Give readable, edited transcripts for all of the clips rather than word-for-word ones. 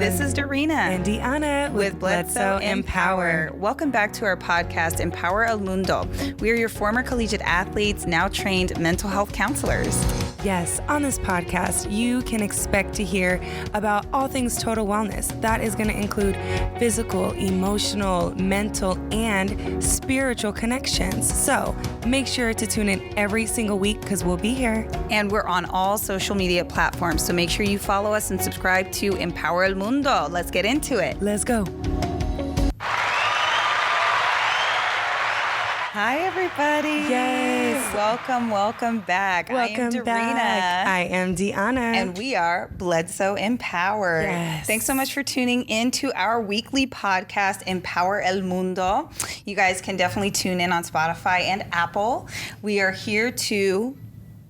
This is Dorina and Deanna with Bledsoe Empower. Welcome back to our podcast, Empower El Mundo. We are your former collegiate athletes, now trained mental health counselors. Yes, on this podcast, you can expect to hear about all things total wellness. That is going to include physical, emotional, mental, and spiritual connections. So make sure to tune in every single week because we'll be here. And we're on all social media platforms. So make sure you follow us and subscribe to Empower El Mundo. Let's get into it. Let's go. Hi, everybody. Yes. Welcome back. Welcome I am Dorina. back. I am Deanna. And we are Bledsoe Empower. Yes. Thanks so much for tuning into our weekly podcast, Empower El Mundo. You guys can definitely tune in on Spotify and Apple. We are here to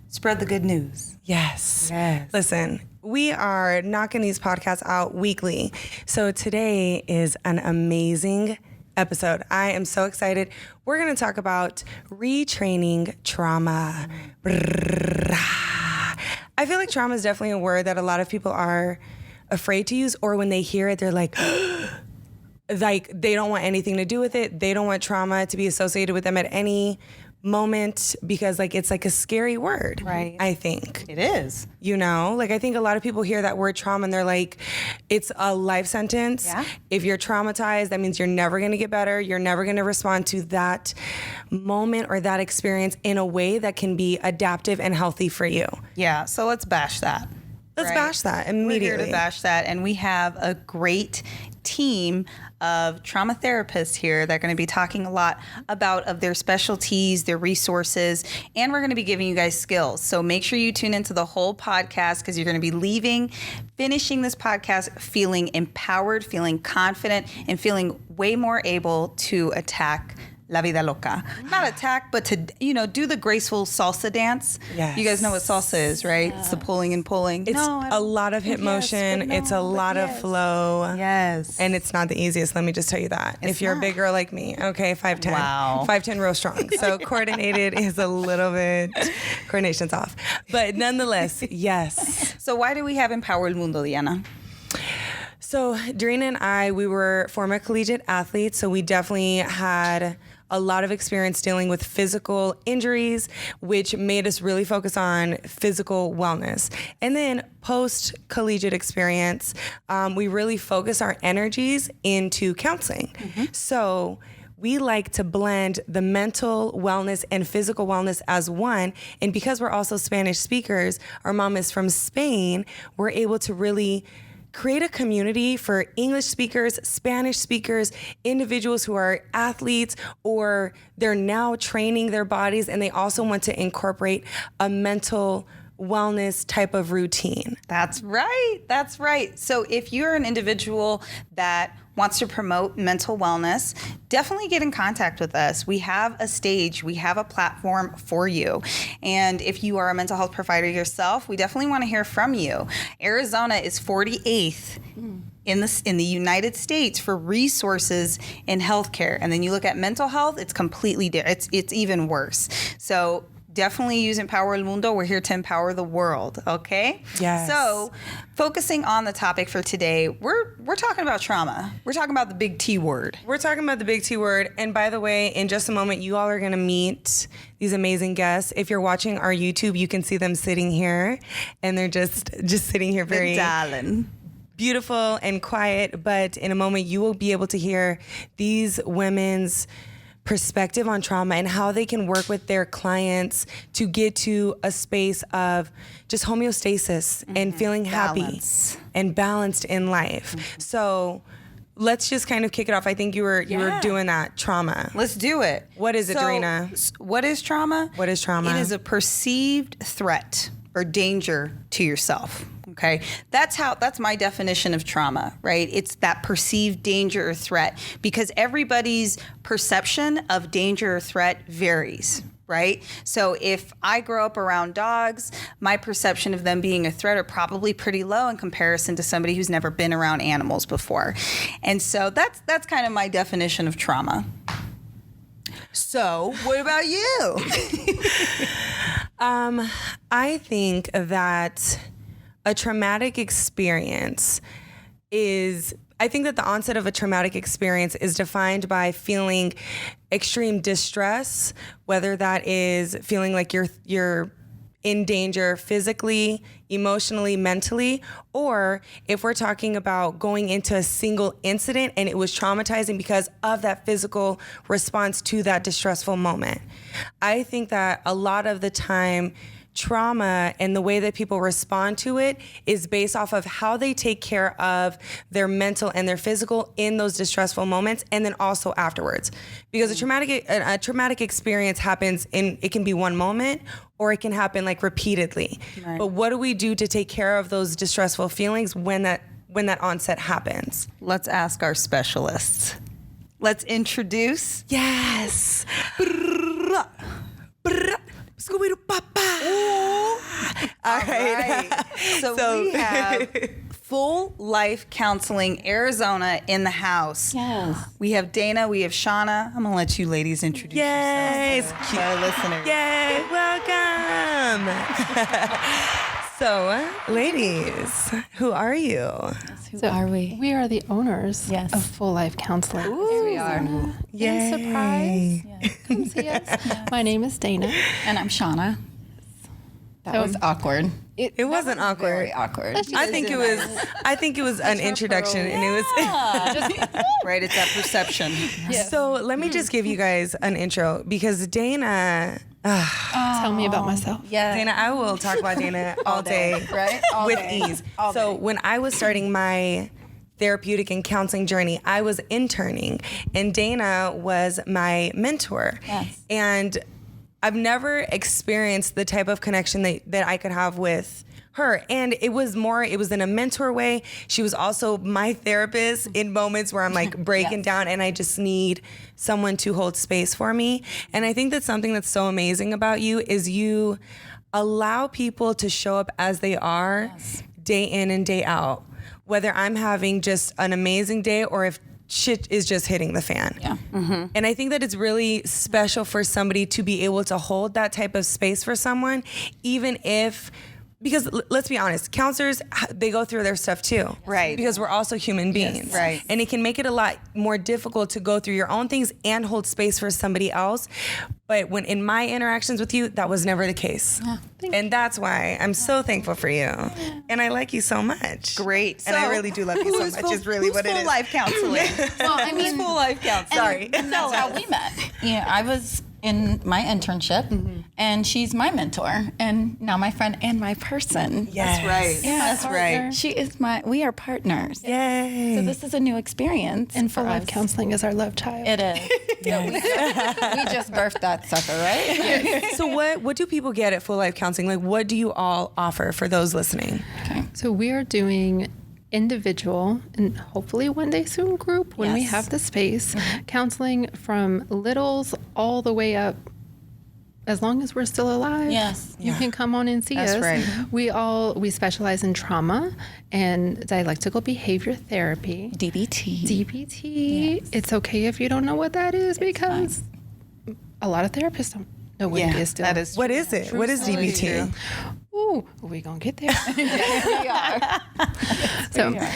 spread the good news. Yes. Listen, we are knocking these podcasts out weekly. So today is an amazing episode. I am so excited. We're going to talk about retraining trauma. I feel like trauma is definitely a word that a lot of people are afraid to use, or when they hear it, they're like they don't want anything to do with it. They don't want trauma to be associated with them at any moment because it's a scary word, right? I think it is. I think a lot of people hear that word trauma and they're like, it's a life sentence. Yeah. If you're traumatized, that means you're never going to get better. You're never going to respond to that moment or that experience in a way that can be adaptive and healthy for you. Yeah. So let's bash that. Let's bash that immediately. We're here to bash that, and we have a great team of trauma therapists here that are going to be talking a lot about their specialties, their resources, and we're going to be giving you guys skills. So make sure you tune into the whole podcast because you're going to be finishing this podcast feeling empowered, feeling confident, and feeling way more able to attack La vida loca. Not attack, but to, do the graceful salsa dance. Yes. You guys know what salsa is, right? It's the pulling and pulling. It's a lot of hip motion. It's a lot of flow. Yes. And it's not the easiest, let me just tell you that. If you're a big girl like me, okay, 5'10". Wow. 5'10", real strong. So coordinated is a little bit, coordination's off. But nonetheless, yes. So why do we have Empower El Mundo, Diana? So Dorina and I, we were former collegiate athletes, so we definitely had a lot of experience dealing with physical injuries, which made us really focus on physical wellness. And then post-collegiate experience, we really focus our energies into counseling. Mm-hmm. So we like to blend the mental wellness and physical wellness as one. And because we're also Spanish speakers, our mom is from Spain, we're able to really create a community for English speakers, Spanish speakers, individuals who are athletes or they're now training their bodies and they also want to incorporate a mental wellness type of routine. That's right. So if you're an individual that wants to promote mental wellness, definitely get in contact with us. We have a stage, we have a platform for you. And if you are a mental health provider yourself, we definitely want to hear from you. Arizona is 48th in the United States for resources in healthcare. And then you look at mental health, it's completely different. It's even worse. So definitely use Empower El Mundo. We're here to empower the world, okay? Yes. So, focusing on the topic for today, we're talking about trauma. We're talking about the big T word. We're talking about the big T word. And by the way, in just a moment, you all are going to meet these amazing guests. If you're watching our YouTube, you can see them sitting here, and they're just sitting here very darling, beautiful and quiet. But in a moment, you will be able to hear these women's perspective on trauma and how they can work with their clients to get to a space of just homeostasis and feeling happy and balanced in life. So let's just kind of kick it off. I think you were doing that trauma. Let's do it. What is it, Dorina? What is trauma? What is trauma? It is a perceived threat or danger to yourself. Okay. That's my definition of trauma, right? It's that perceived danger or threat because everybody's perception of danger or threat varies, right? So if I grow up around dogs, my perception of them being a threat are probably pretty low in comparison to somebody who's never been around animals before. And so that's kind of my definition of trauma. So what about you? I think that a traumatic experience is, I think that the onset of a traumatic experience is defined by feeling extreme distress, whether that is feeling like you're in danger physically, emotionally, mentally, or if we're talking about going into a single incident and it was traumatizing because of that physical response to that distressful moment. I think that a lot of the time, trauma and the way that people respond to it is based off of how they take care of their mental and their physical in those distressful moments, and then also afterwards. Because a traumatic experience happens it can be one moment, or it can happen like repeatedly. Right. But what do we do to take care of those distressful feelings when that onset happens? Let's ask our specialists. Let's introduce. Yes. Scooby-Doo-Papa. All right. So we have Full Life Counseling Arizona in the house. Yes. We have Dana, we have Shawna. I'm going to let you ladies introduce yourselves to our listeners. Yay, welcome. So, ladies, who are you? Who are we? We are the owners Yes. of Full Life Counseling. Yes, we are. Yay. Surprise. Yes. Come see us. My name is Dana. And I'm Shawna. That So- was awkward. It wasn't awkward. Very awkward. I think it was an introduction, and it was. Right, it's that perception. So let me just give you guys an intro, because Dana. Tell me about myself. Yeah. Dana, I will talk about Dana all day, right? All with day. ease. All So day. when I was starting my therapeutic and counseling journey, I was interning, and Dana was my mentor. Yes. And I've never experienced the type of connection that I could have with her. And it was in a mentor way. She was also my therapist in moments where I'm like breaking Yes. down and I just need someone to hold space for me. And I think that's something that's so amazing about you is you allow people to show up as they are day in and day out, whether I'm having just an amazing day or if shit is just hitting the fan. Yeah. And I think that it's really special for somebody to be able to hold that type of space for someone, even if, because let's be honest, counselors, they go through their stuff too. Right. Because we're also human beings. Right. And it can make it a lot more difficult to go through your own things and hold space for somebody else. But when in my interactions with you, that was never the case. And that's why I'm so thankful for you. And I like you so much. Great. And I really do love you so much, is really what it Full is. Life Counseling? Well, I mean, Full Life Counseling. Sorry. And that's how we met. I was in my internship, and she's my mentor, and now my friend and my person. Yes. That's right. Yeah, That's right. She is we are partners. Yay. So this is a new experience. And Full for Life us. Counseling is our love child. It is. We just birthed that sucker, right? So what do people get at Full Life Counseling? Like, what do you all offer for those listening? Okay. So we are doing individual and hopefully one day soon group when we Yes. have the space, counseling from littles all the way up. As long as we're still alive, Yes. you can come on and see That's us. right. We specialize in trauma and dialectical behavior therapy. DBT. DBT. Yes. It's okay if you don't know what that is because a lot of therapists don't know what it is still. that is What is it? What is DBT? Ooh, we gonna get there. Yes, we are. So, We are.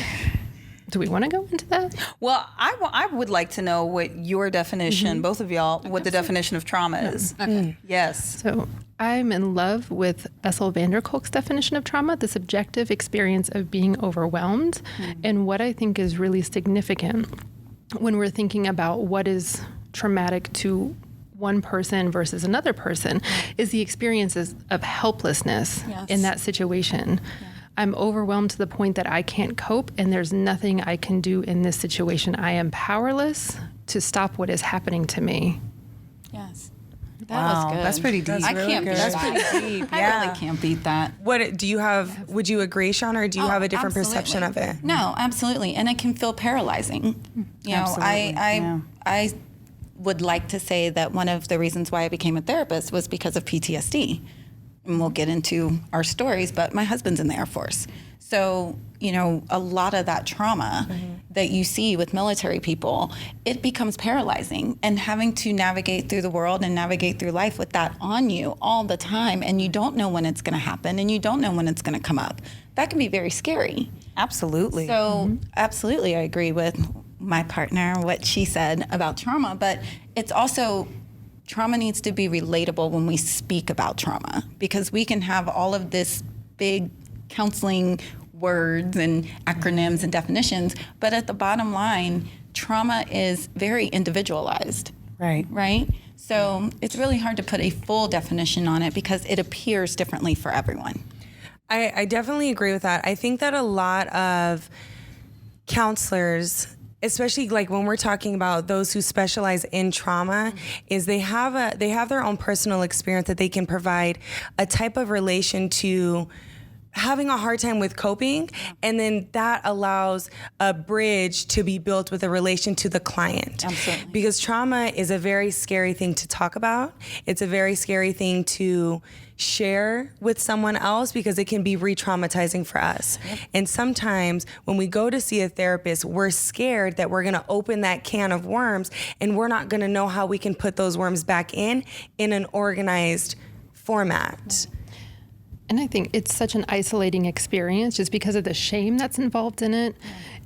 do we want to go into that? Well, I would like to know what your definition, both of y'all, what the definition of trauma is. Okay. Yes. So, I'm in love with Bessel van der Kolk's definition of trauma, the subjective experience of being overwhelmed. And what I think is really significant when we're thinking about what is traumatic to one person versus another person is the experiences of helplessness Yes. in that situation. I'm overwhelmed to the point that I can't cope and there's nothing I can do in this situation. I am powerless to stop what is happening to me. Yes. That was good. That's pretty deep. I really can't good. beat That's that. pretty deep, I yeah. really can't beat that. What do you have? Would you agree, Sean, or do you have a different perception of it? No, absolutely, and it can feel paralyzing. You know, Absolutely, yeah. I would like to say that one of the reasons why I became a therapist was because of PTSD, and we'll get into our stories. But my husband's in the Air Force, so a lot of that trauma that you see with military people, it becomes paralyzing, and having to navigate through the world and navigate through life with that on you all the time, and you don't know when it's going to happen, and you don't know when it's going to come up. That can be very scary. Absolutely. So absolutely, I agree with my partner, what she said about trauma, but it's also, trauma needs to be relatable when we speak about trauma, because we can have all of this big counseling words and acronyms and definitions, but at the bottom line, trauma is very individualized. Right? So it's really hard to put a full definition on it because it appears differently for everyone. I definitely agree with that. I think that a lot of counselors, especially like when we're talking about those who specialize in trauma, is they have their own personal experience that they can provide a type of relation to having a hard time with coping, and then that allows a bridge to be built with a relation to the client. Absolutely. Because trauma is a very scary thing to talk about. It's a very scary thing to share with someone else because it can be re-traumatizing for us. Yep. And sometimes when we go to see a therapist, we're scared that we're gonna open that can of worms and we're not gonna know how we can put those worms back in an organized format. And I think it's such an isolating experience just because of the shame that's involved in it.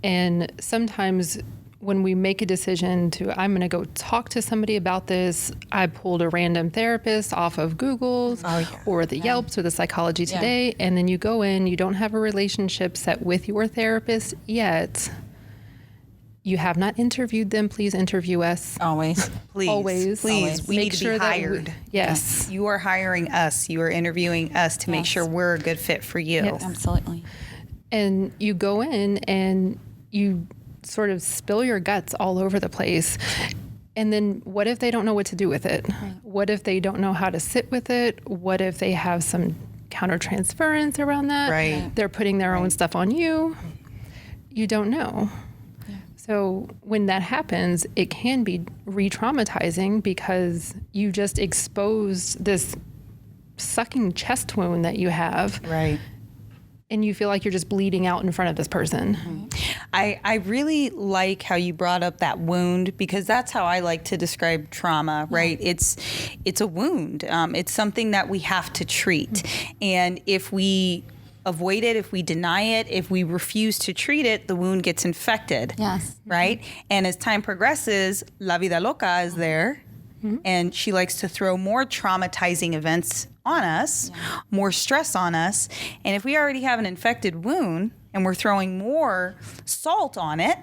And sometimes when we make a decision to, I'm going to go talk to somebody about this, I pulled a random therapist off of Google's or the Yelps or the Psychology Today, and then you go in, you don't have a relationship set with your therapist yet. You have not interviewed them. Please interview us. Always. Please. Always. We need to be hired. Yes. You are hiring us. You are interviewing us to make sure we're a good fit for you. Yes. Absolutely. And you go in and you sort of spill your guts all over the place. And then what if they don't know what to do with it? Right. What if they don't know how to sit with it? What if they have some countertransference around that? Right. They're putting their own stuff on you. You don't know. So when that happens, it can be re-traumatizing because you just exposed this sucking chest wound that you have. Right. And you feel like you're just bleeding out in front of this person. I really like how you brought up that wound, because that's how I like to describe trauma, right? It's a wound. It's something that we have to treat. And if we avoid it, if we deny it, if we refuse to treat it, the wound gets infected. Yes. Right? And as time progresses, La Vida Loca is there, and she likes to throw more traumatizing events on us, more stress on us. And if we already have an infected wound and we're throwing more salt on it,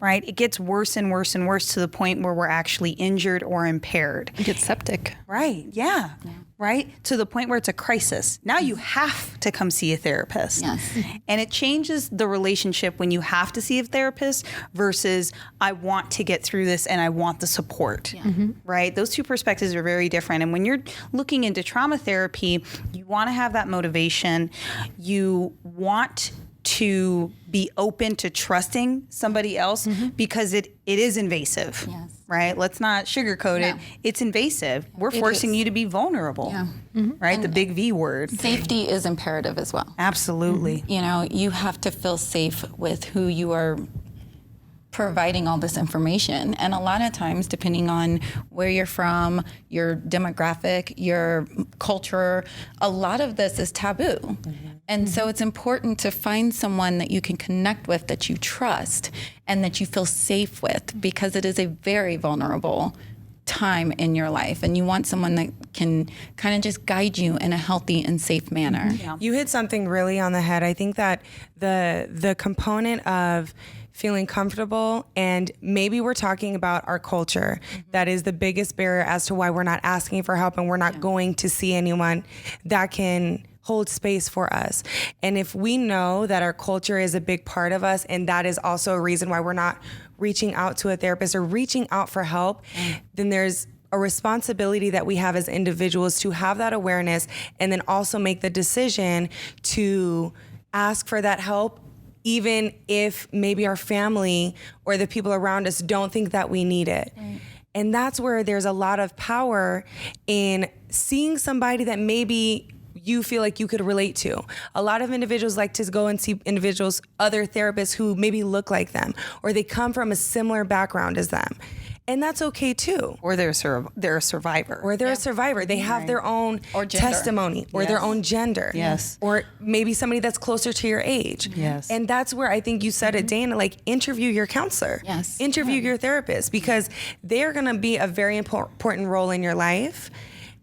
right, it gets worse and worse and worse to the point where we're actually injured or impaired. It gets septic. Right, yeah. Right? To the point where it's a crisis. Now you have to come see a therapist. Yes. And it changes the relationship when you have to see a therapist versus I want to get through this and I want the support. Right? Those two perspectives are very different. And when you're looking into trauma therapy, you want to have that motivation. You want to be open to trusting somebody else because it is invasive. Yes. Right? Let's not sugarcoat it. It's invasive. We're forcing you to be vulnerable. Right? And the big V word. Safety is imperative as well. Absolutely. You know, you have to feel safe with who you are providing all this information. And a lot of times, depending on where you're from, your demographic, your culture, a lot of this is taboo. And so it's important to find someone that you can connect with, that you trust, and that you feel safe with, because it is a very vulnerable time in your life. And you want someone that can kind of just guide you in a healthy and safe manner. You hit something really on the head. I think that the component of feeling comfortable, and maybe we're talking about our culture, that is the biggest barrier as to why we're not asking for help and we're not going to see anyone that can hold space for us. And if we know that our culture is a big part of us, and that is also a reason why we're not reaching out to a therapist or reaching out for help, then there's a responsibility that we have as individuals to have that awareness and then also make the decision to ask for that help, even if maybe our family or the people around us don't think that we need it. And that's where there's a lot of power in seeing somebody that maybe you feel like you could relate to. A lot of individuals like to go and see other therapists who maybe look like them, or they come from a similar background as them. And that's okay too. Or they're a survivor. Or they're a survivor. They have their own Or gender. testimony or their own gender. Yes. Or maybe somebody that's closer to your age. Yes. And that's where I think you said it, Dana, like interview your counselor. Yes. Interview your therapist, because they're going to be a very important role in your life.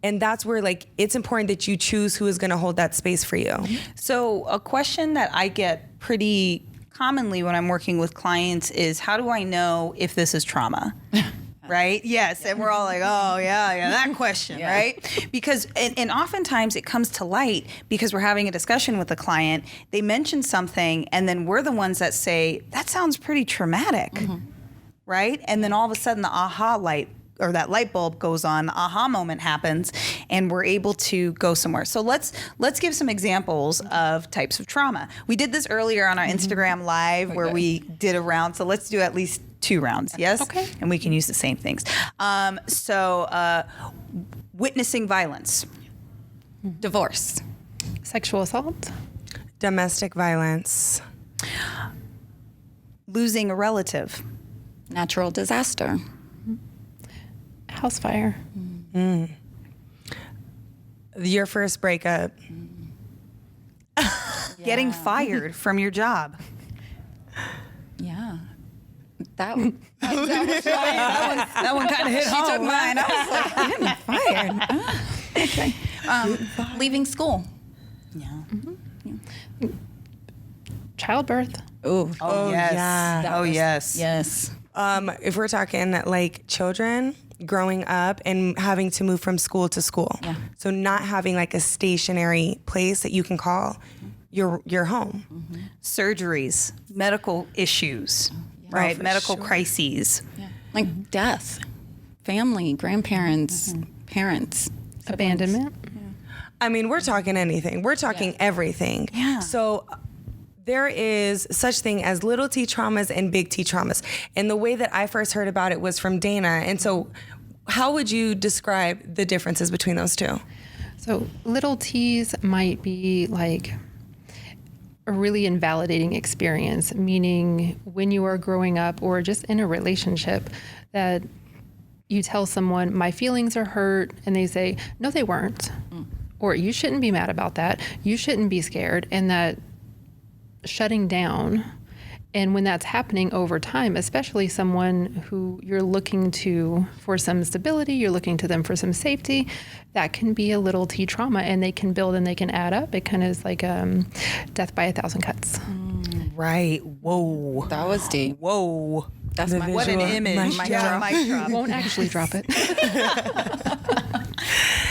And that's where like it's important that you choose who is going to hold that space for you. So a question that I get pretty commonly when I'm working with clients is, how do I know if this is trauma? Right? Yes. And we're all like, oh, yeah, that question, right? Because, and oftentimes it comes to light because we're having a discussion with the client. They mention something, and then we're the ones that say, that sounds pretty traumatic, right? And then all of a sudden the aha light, or that light bulb goes on, the aha moment happens, and we're able to go somewhere. So let's give some examples of types of trauma. We did this earlier on our Instagram Live where we did a round. So let's do at least 2 rounds, yes? Okay. And we can use the same things. Witnessing violence. Divorce. Sexual assault. Domestic violence. Losing a relative. Natural disaster. House fire. Your first breakup. Getting fired from your job. Yeah. That one That one kind of hit home. She took mine. I was like, getting fired. Okay. Leaving school. Yeah. Childbirth. Oh, yes. yeah. Yes. yes. If we're talking like children growing up and having to move from school to school. Yeah. So not having like a stationary place that you can call your home. Surgeries, medical issues, right? for Medical sure. crises. Yeah. Like death, family, grandparents, parents. Abandonment. I mean, we're talking anything. We're talking everything. Yeah. So there is such thing as little T traumas and big T traumas. And the way that I first heard about it was from Dana. And so how would you describe the differences between those two? So little T's might be like a really invalidating experience, meaning when you are growing up or just in a relationship that you tell someone, my feelings are hurt, and they say, no, they weren't. Or you shouldn't be mad about that. You shouldn't be scared. And that shutting down. And when that's happening over time, especially someone who you're looking to for some stability, you're looking to them for some safety, that can be a little T trauma, and they can build and they can add up. It kind of is like death by 1,000 cuts. Right. Whoa. That was deep. Whoa. That's my What an image. Mic Yeah, mic drop. Won't actually drop it.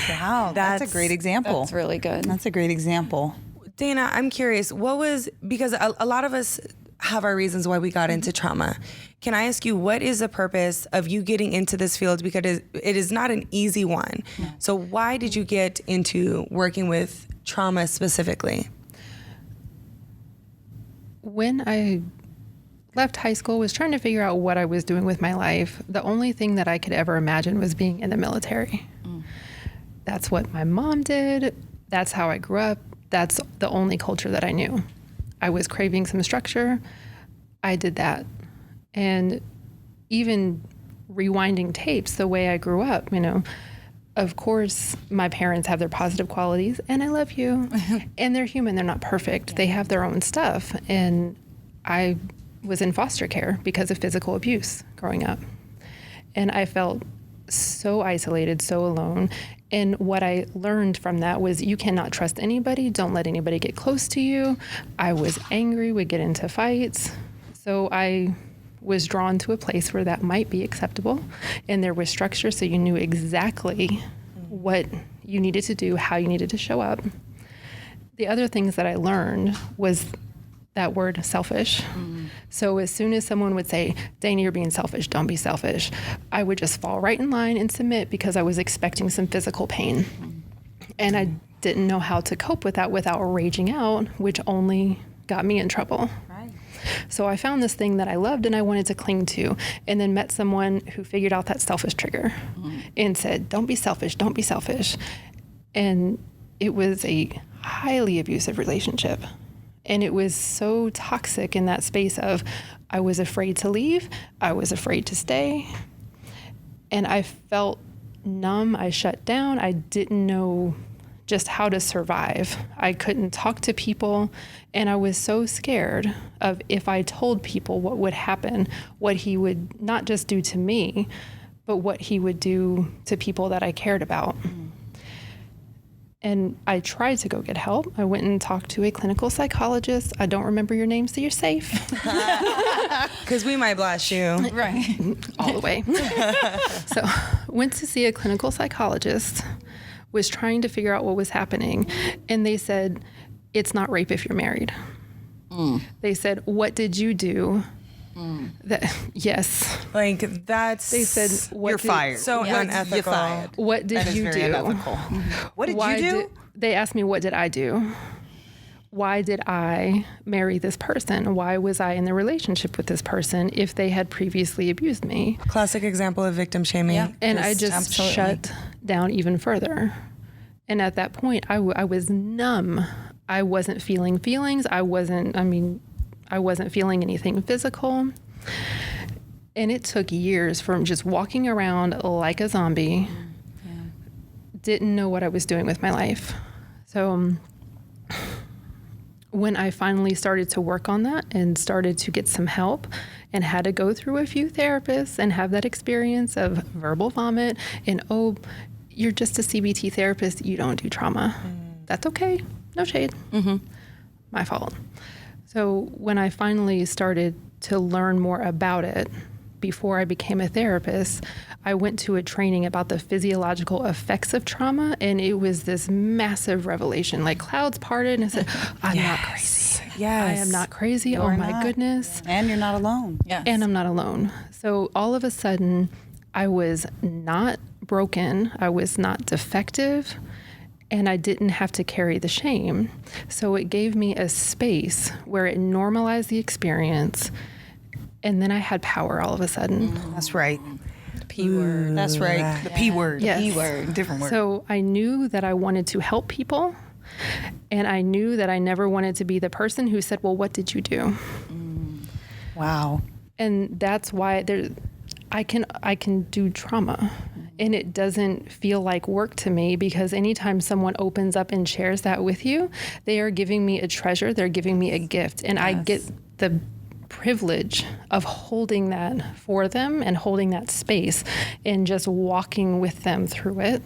Wow. That's a great example. That's really good. That's a great example. Dana, I'm curious, because a lot of us have our reasons why we got into trauma. Can I ask you, what is the purpose of you getting into this field? Because it is not an easy one. So why did you get into working with trauma specifically? When I left high school, was trying to figure out what I was doing with my life. The only thing that I could ever imagine was being in the military. That's what my mom did. That's how I grew up. That's the only culture that I knew. I was craving some structure. I did that. And even rewinding tapes, the way I grew up, of course, my parents have their positive qualities, and I love you. And they're human. They're not perfect. They have their own stuff. And I was in foster care because of physical abuse growing up. And I felt so isolated, so alone. And what I learned from that was you cannot trust anybody. Don't let anybody get close to you. I was angry, would get into fights. So I was drawn to a place where that might be acceptable. And there was structure, so you knew exactly what you needed to do, how you needed to show up. The other things that I learned was that word selfish. So as soon as someone would say, Dana, you're being selfish, don't be selfish, I would just fall right in line and submit because I was expecting some physical pain. And I didn't know how to cope with that without raging out, which only got me in trouble. So I found this thing that I loved and I wanted to cling to, and then met someone who figured out that selfish trigger and said, don't be selfish, don't be selfish. And it was a highly abusive relationship. And it was so toxic in that space of I was afraid to leave, I was afraid to stay. And I felt numb. I shut down. I didn't know just how to survive. I couldn't talk to people. And I was so scared of if I told people what would happen, what he would not just do to me, but what he would do to people that I cared about. And I tried to go get help. I went and talked to a clinical psychologist. I don't remember your name, so you're safe. Because we might blast you. Right. All the way. So went to see a clinical psychologist, was trying to figure out what was happening. And they said, it's not rape if you're married. They said, what did you do? Yes. Like, that's... They said, You're fired. So unethical. You're fired. what did That is you very do? unethical. What did Why you do? They asked me, what did I do? Why did I marry this person? Why was I in the relationship with this person if they had previously abused me? Classic example of victim shaming. Yeah. And I just Absolutely. shut down even further. And at that point, I was numb. I wasn't feeling feelings. I wasn't feeling anything physical. And it took years from just walking around like a zombie. Didn't know what I was doing with my life. So when I finally started to work on that and started to get some help and had to go through a few therapists and have that experience of verbal vomit and, oh, you're just a CBT therapist, you don't do trauma. That's okay. No shade. My fault. So when I finally started to learn more about it, before I became a therapist, I went to a training about the physiological effects of trauma, and it was this massive revelation. Like clouds parted, and I said, I'm not crazy. Yes. I am not crazy. You're Oh my not. goodness. And you're not alone. Yes. And I'm not alone. So all of a sudden, I was not broken. I was not defective. And I didn't have to carry the shame. So it gave me a space where it normalized the experience. And then I had power all of a sudden. That's right. P word. That's right. The P word. Yes. P word. Different word. So I knew that I wanted to help people. And I knew that I never wanted to be the person who said, well, what did you do? Wow. And that's why I can do trauma. And it doesn't feel like work to me, because anytime someone opens up and shares that with you, they are giving me a treasure. They're giving me a gift. And I get the privilege of holding that for them and holding that space and just walking with them through it,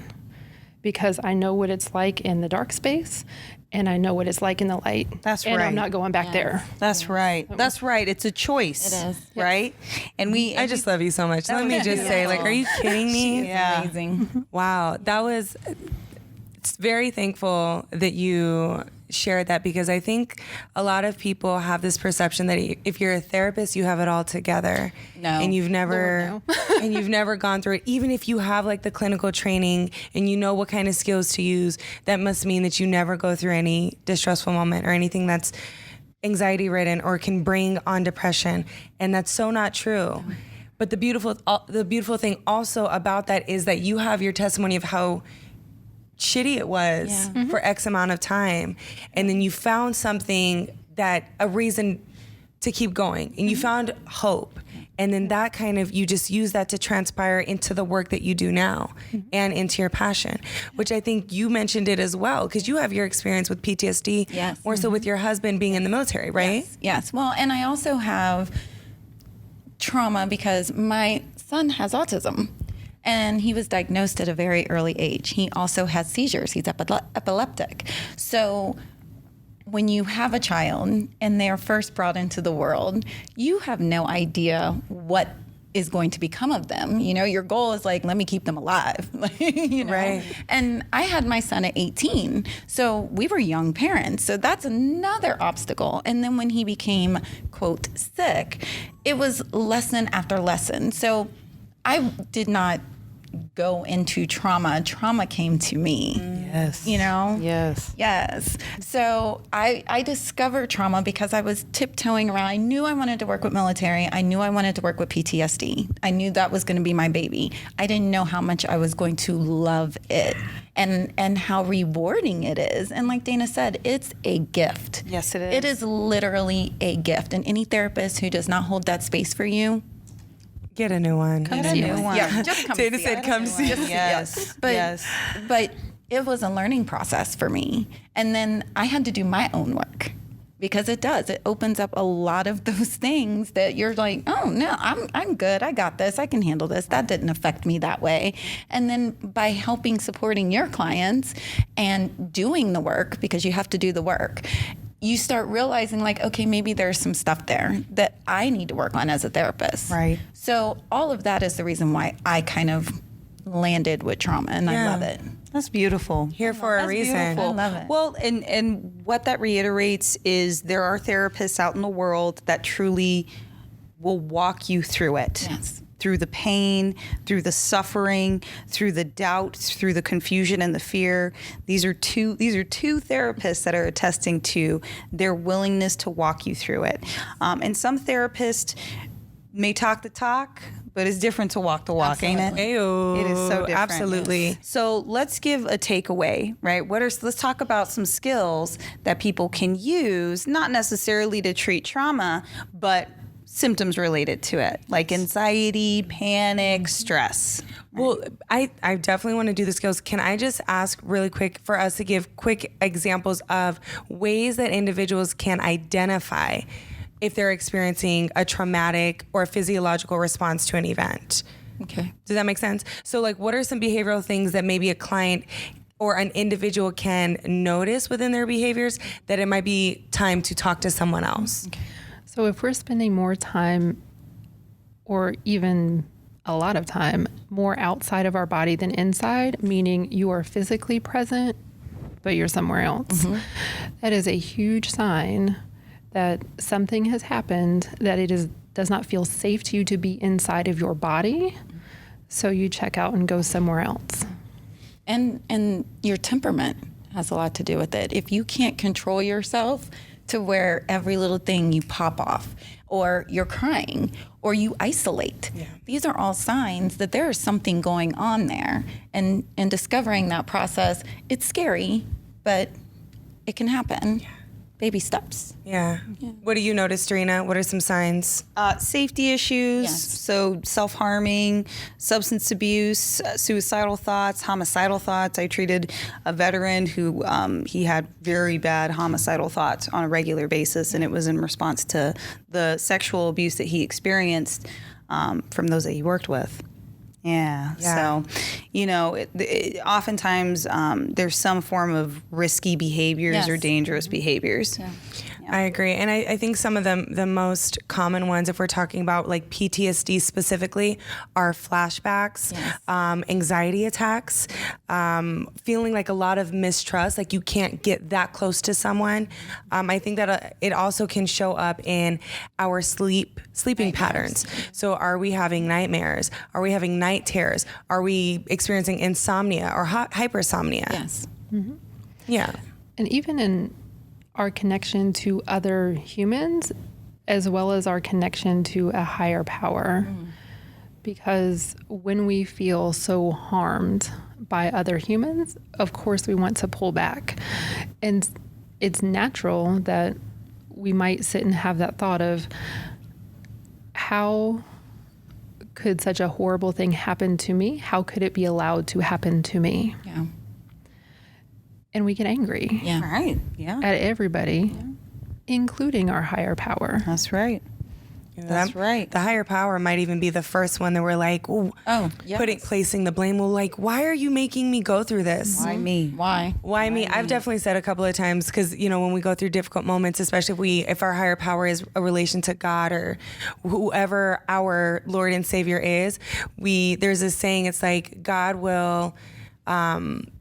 because I know what it's like in the dark space and I know what it's like in the light. That's and right. I'm not going back there. That's right. That's right. It's a choice. It is. Right? And I just love you so much. Let me just say, like, are you kidding me? Yeah. Amazing. Wow. It's very thankful that you shared that, because I think a lot of people have this perception that if you're a therapist, you have it all together. No. And you've never, Lord, and you've never gone through it. Even if you have like the clinical training and you know what kind of skills to use, that must mean that you never go through any distressful moment or anything that's anxiety ridden or can bring on depression. And that's so not true. But the beautiful thing also about that is that you have your testimony of how shitty it was for X amount of time. And then you found something a reason to keep going, and you found hope. And then that kind of, you just use that to transpire into the work that you do now and into your passion, which I think you mentioned it as well, because you have your experience with PTSD, Yes. more so with your husband being in the military, right? Yes. Well, and I also have trauma because my son has autism. And he was diagnosed at a very early age. He also has seizures. He's epileptic. So when you have a child and they're first brought into the world, you have no idea what is going to become of them. You know, your goal is like, let me keep them alive. You know? Right. And I had my son at 18. So we were young parents. So that's another obstacle. And then when he became, quote, sick, it was lesson after lesson. So I did not go into trauma. Trauma came to me. Yes. You know? Yes. Yes. So I discovered trauma because I was tiptoeing around. I knew I wanted to work with military. I knew I wanted to work with PTSD. I knew that was going to be my baby. I didn't know how much I was going to love it and how rewarding it is. And like Dana said, it's a gift. Yes, it is. It is literally a gift. And any therapist who does not hold that space for you, Get a new one. Get a new one. Yeah, just come Dana see said, us. "Come see us." Yes. But yes. but it was a learning process for me, and then I had to do my own work because it does. It opens up a lot of those things that you're like, oh no, I'm good. I got this. I can handle this. That didn't affect me that way. And then by helping supporting your clients and doing the work, because you have to do the work, you start realizing like, okay, maybe there's some stuff there that I need to work on as a therapist. Right. So all of that is the reason why I kind of landed with trauma, and I love it. That's beautiful. Here for a That's reason. beautiful. I love it. Well, and what that reiterates is there are therapists out in the world that truly will walk you through it. Yes. Through the pain, through the suffering, through the doubt, through the confusion and the fear. These are two therapists that are attesting to their willingness to walk you through it. And some therapists may talk the talk, but it's different to walk the walk, ain't it? Ayo. It is so different. Absolutely. So let's give a takeaway, right? Let's talk about some skills that people can use, not necessarily to treat trauma, but symptoms related to it, like anxiety, panic, stress. Well, I definitely want to do the skills. Can I just ask really quick for us to give quick examples of ways that individuals can identify if they're experiencing a traumatic or physiological response to an event? Okay. Does that make sense? So like, what are some behavioral things that maybe a client or an individual can notice within their behaviors that it might be time to talk to someone else? Okay. So if we're spending more time, or even a lot of time, more outside of our body than inside, meaning you are physically present, but you're somewhere else, that is a huge sign that something has happened, that it does not feel safe to you to be inside of your body. So you check out and go somewhere else. And your temperament has a lot to do with it. If you can't control yourself to where every little thing you pop off, or you're crying, or you isolate, these are all signs that there is something going on there. And discovering that process, it's scary, but it can happen. Baby steps. Yeah. What do you notice, Trina? What are some signs? Safety issues, Yes. so self-harming, substance abuse, suicidal thoughts, homicidal thoughts. I treated a veteran who he had very bad homicidal thoughts on a regular basis, and it was in response to the sexual abuse that he experienced from those that he worked with. Yeah. So, oftentimes there's some form of risky behaviors or Yes. dangerous behaviors. Yeah. I agree. And I think some of the most common ones, if we're talking about like PTSD specifically, are flashbacks, anxiety attacks, feeling like a lot of mistrust, like you can't get that close to someone. I think that it also can show up in our sleeping patterns. So are we having nightmares? Are we having night terrors? Are we experiencing insomnia or hypersomnia? Yes. Yeah. And even in our connection to other humans, as well as our connection to a higher power. Because when we feel so harmed by other humans, of course we want to pull back. And it's natural that we might sit and have that thought of, how could such a horrible thing happen to me? How could it be allowed to happen to me? Yeah. And we get angry Yeah. Right. Yeah. at everybody, including our higher power. That's right. That's right. The higher power might even be the first one that we're like, ooh, placing the blame. Well, like, why are you making me go through this? Why me? Why me? I've definitely said a couple of times, because when we go through difficult moments, especially if our higher power is a relation to God or whoever our Lord and Savior is, there's this saying. It's like God will.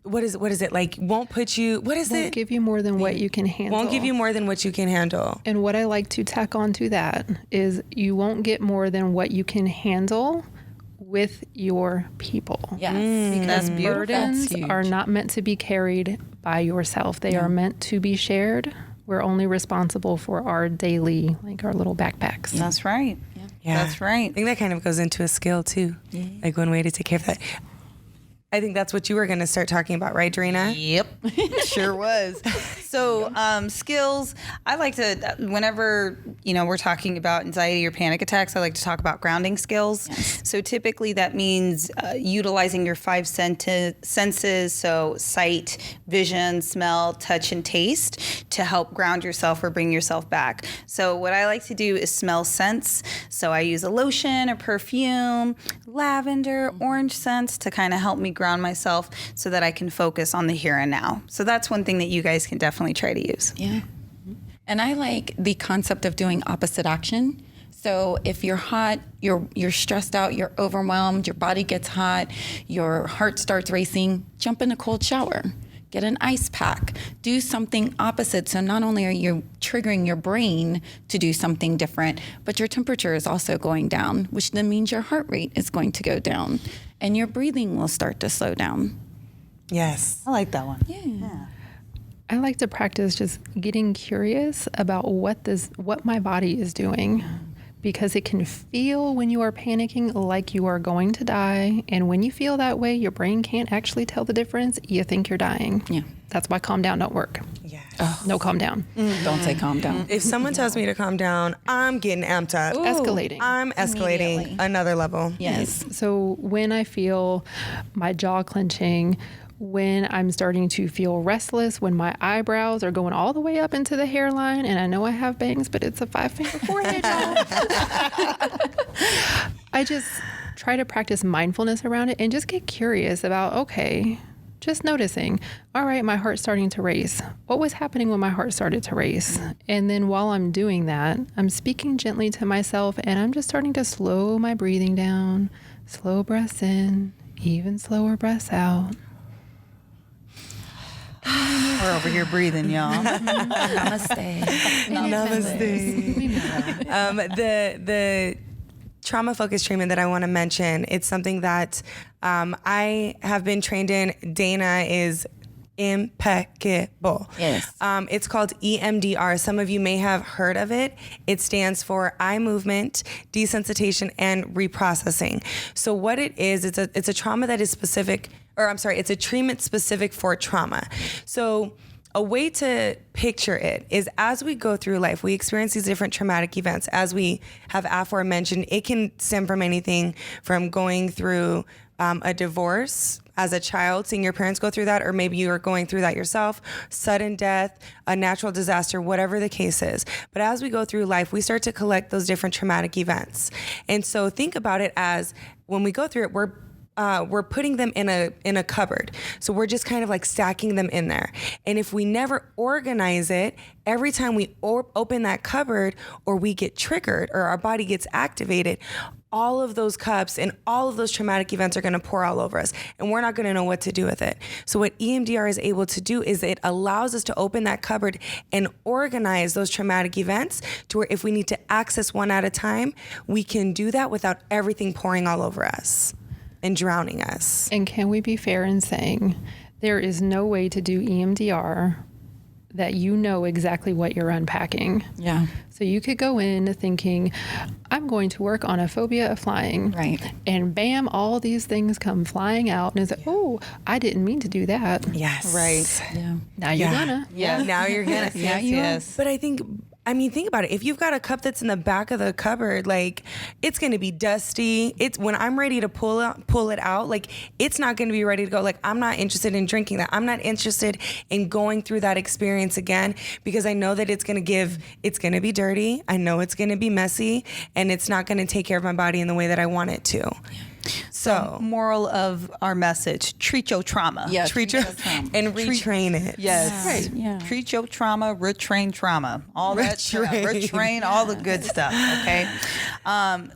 What is it like? Won't put you. What is Won't it? give you more than what you can handle. Won't give you more than what you can handle. And what I like to tack on to that is, you won't get more than what you can handle with your people. Yes. That's beautiful. Burdens That's huge. are not meant to be carried by yourself. They are meant to be shared. We're only responsible for our daily, like our little backpacks. That's right. Yeah. That's right. I think that kind of goes into a skill too, like one way to take care of that. I think that's what you were going to start talking about, right, Darina? Yep, sure was. So skills, I like to, whenever, we're talking about anxiety or panic attacks, I like to talk about grounding skills. Yes. So typically that means utilizing your five senses, so sight, vision, smell, touch, and taste, to help ground yourself or bring yourself back. So what I like to do is smell scents. So I use a lotion, a perfume, lavender, orange scents to kind of help me ground myself so that I can focus on the here and now. So that's one thing that you guys can definitely try to use. Yeah. And I like the concept of doing opposite action. So if you're hot, you're stressed out, you're overwhelmed, your body gets hot, your heart starts racing, jump in a cold shower. Get an ice pack. Do something opposite. So not only are you triggering your brain to do something different, but your temperature is also going down, which then means your heart rate is going to go down and your breathing will start to slow down. Yes. I like that one. Yeah. I like to practice just getting curious about what my body is doing, because it can feel when you are panicking like you are going to die. And when you feel that way, your brain can't actually tell the difference. You think you're dying. Yeah. That's why calm down don't work. Yes. No calm down. Don't say calm down. If someone tells me to calm down, I'm getting amped up. Escalating. I'm escalating Immediately. another level. Yes. So when I feel my jaw clenching, when I'm starting to feel restless, when my eyebrows are going all the way up into the hairline, and I know I have bangs, but it's a 5-finger forehead, y'all. I just try to practice mindfulness around it and just get curious about, okay, just noticing, all right, my heart's starting to race. What was happening when my heart started to race? And then while I'm doing that, I'm speaking gently to myself, and I'm just starting to slow my breathing down, slow breaths in, even slower breaths out. We're over here breathing, y'all. Namaste. Namaste. The trauma focused treatment that I want to mention, it's something that I have been trained in. Dana is impeccable. Yes. It's called EMDR. Some of you may have heard of it. It stands for eye movement, desensitization, and reprocessing. So what it is, it's a trauma that is specific, it's a treatment specific for trauma. So a way to picture it is, as we go through life, we experience these different traumatic events. As we have aforementioned, it can stem from anything from going through a divorce as a child, seeing your parents go through that, or maybe you are going through that yourself, sudden death, a natural disaster, whatever the case is. But as we go through life, we start to collect those different traumatic events. And so think about it as, when we go through it, we're putting them in a cupboard. So we're just kind of like stacking them in there. And if we never organize it, every time we open that cupboard, or we get triggered, or our body gets activated, all of those cups and all of those traumatic events are going to pour all over us, and we're not going to know what to do with it. So what EMDR is able to do is it allows us to open that cupboard and organize those traumatic events to where if we need to access one at a time, we can do that without everything pouring all over us and drowning us. And can we be fair in saying there is no way to do EMDR that you know exactly what you're unpacking? Yeah. So you could go in thinking, I'm going to work on a phobia of flying. Right. And bam, all these things come flying out. And it's like, oh, I didn't mean to do that. Yes. Right. Yeah. Now you're gonna. Yeah. Now you're gonna. Yes. But I think, think about it. If you've got a cup that's in the back of the cupboard, like, it's going to be dusty. It's when I'm ready to pull it out, like, it's not going to be ready to go. Like, I'm not interested in drinking that. I'm not interested in going through that experience again, because I know that it's going to be dirty. I know it's going to be messy, and it's not going to take care of my body in the way that I want it to. So, moral of our message: treat your trauma. Yeah. treat your trauma. and retrain it. Yes. Right. Yeah. Treat your trauma, retrain trauma. All that retrain all the good stuff. Okay.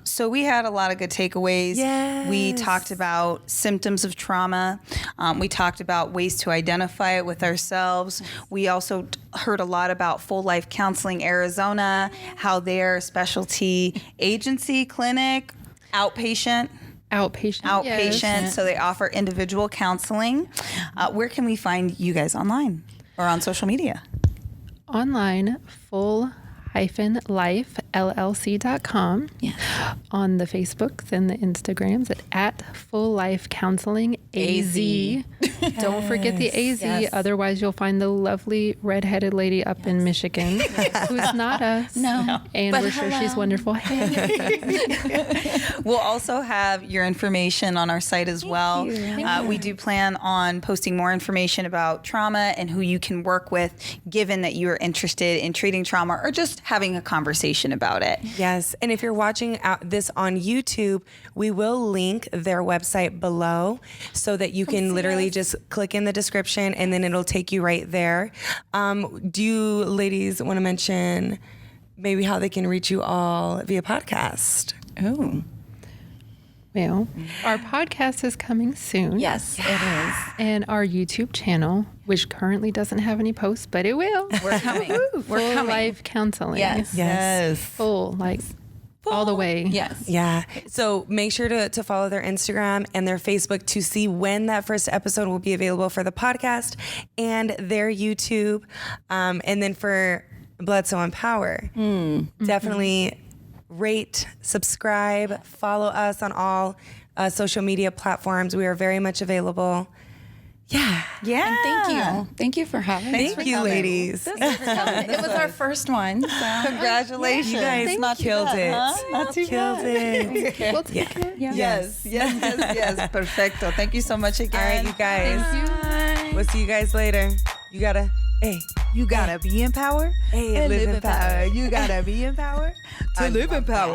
So we had a lot of good takeaways. Yes. We talked about symptoms of trauma. We talked about ways to identify it with ourselves. We also heard a lot about Full Life Counseling Arizona, how their specialty agency clinic, outpatient, Outpatient. so they offer individual counseling. Where can we find you guys online or on social media? Online, full-life-llc.com. Yes. On the Facebooks and the Instagrams at Full Life Counseling AZ. Don't forget the AZ, Yes. otherwise you'll find the lovely redheaded lady up in Michigan who's not us. No. And But we're sure she's hello. wonderful. Hey. We'll also have your information on our site as well. We do plan on posting more information about trauma and who you can work with, given that you're interested in treating trauma or just having a conversation about it. Yes, and if you're watching this on YouTube, we will link their website below so that you can literally just click in the description and then it'll take you right there. Do you ladies want to mention maybe how they can reach you all via podcast? Oh. Well, our podcast is coming soon. Yes, it is. And our YouTube channel, which currently doesn't have any posts, but it will. We're coming. Full Life Counseling. Yes. Yes. Full, like all the way. Yes. Yeah. So make sure to follow their Instagram and their Facebook to see when that first episode will be available for the podcast and their YouTube. And then for Blood, Soul, and Power, definitely rate, subscribe, follow us on all social media platforms. We are very much available. Yeah. Yeah. And thank you. Thank you for having me. Thank you, ladies. It was our first one. So. Congratulations. You guys Not too killed bad, it. huh? Not too Killed bad. it. We'll take it. Yes. Perfecto. Thank you so much All again. right, you guys. Thank you. We'll see you guys later. You gotta, You gotta be in power hey, and live in power. You gotta be in power to live in power.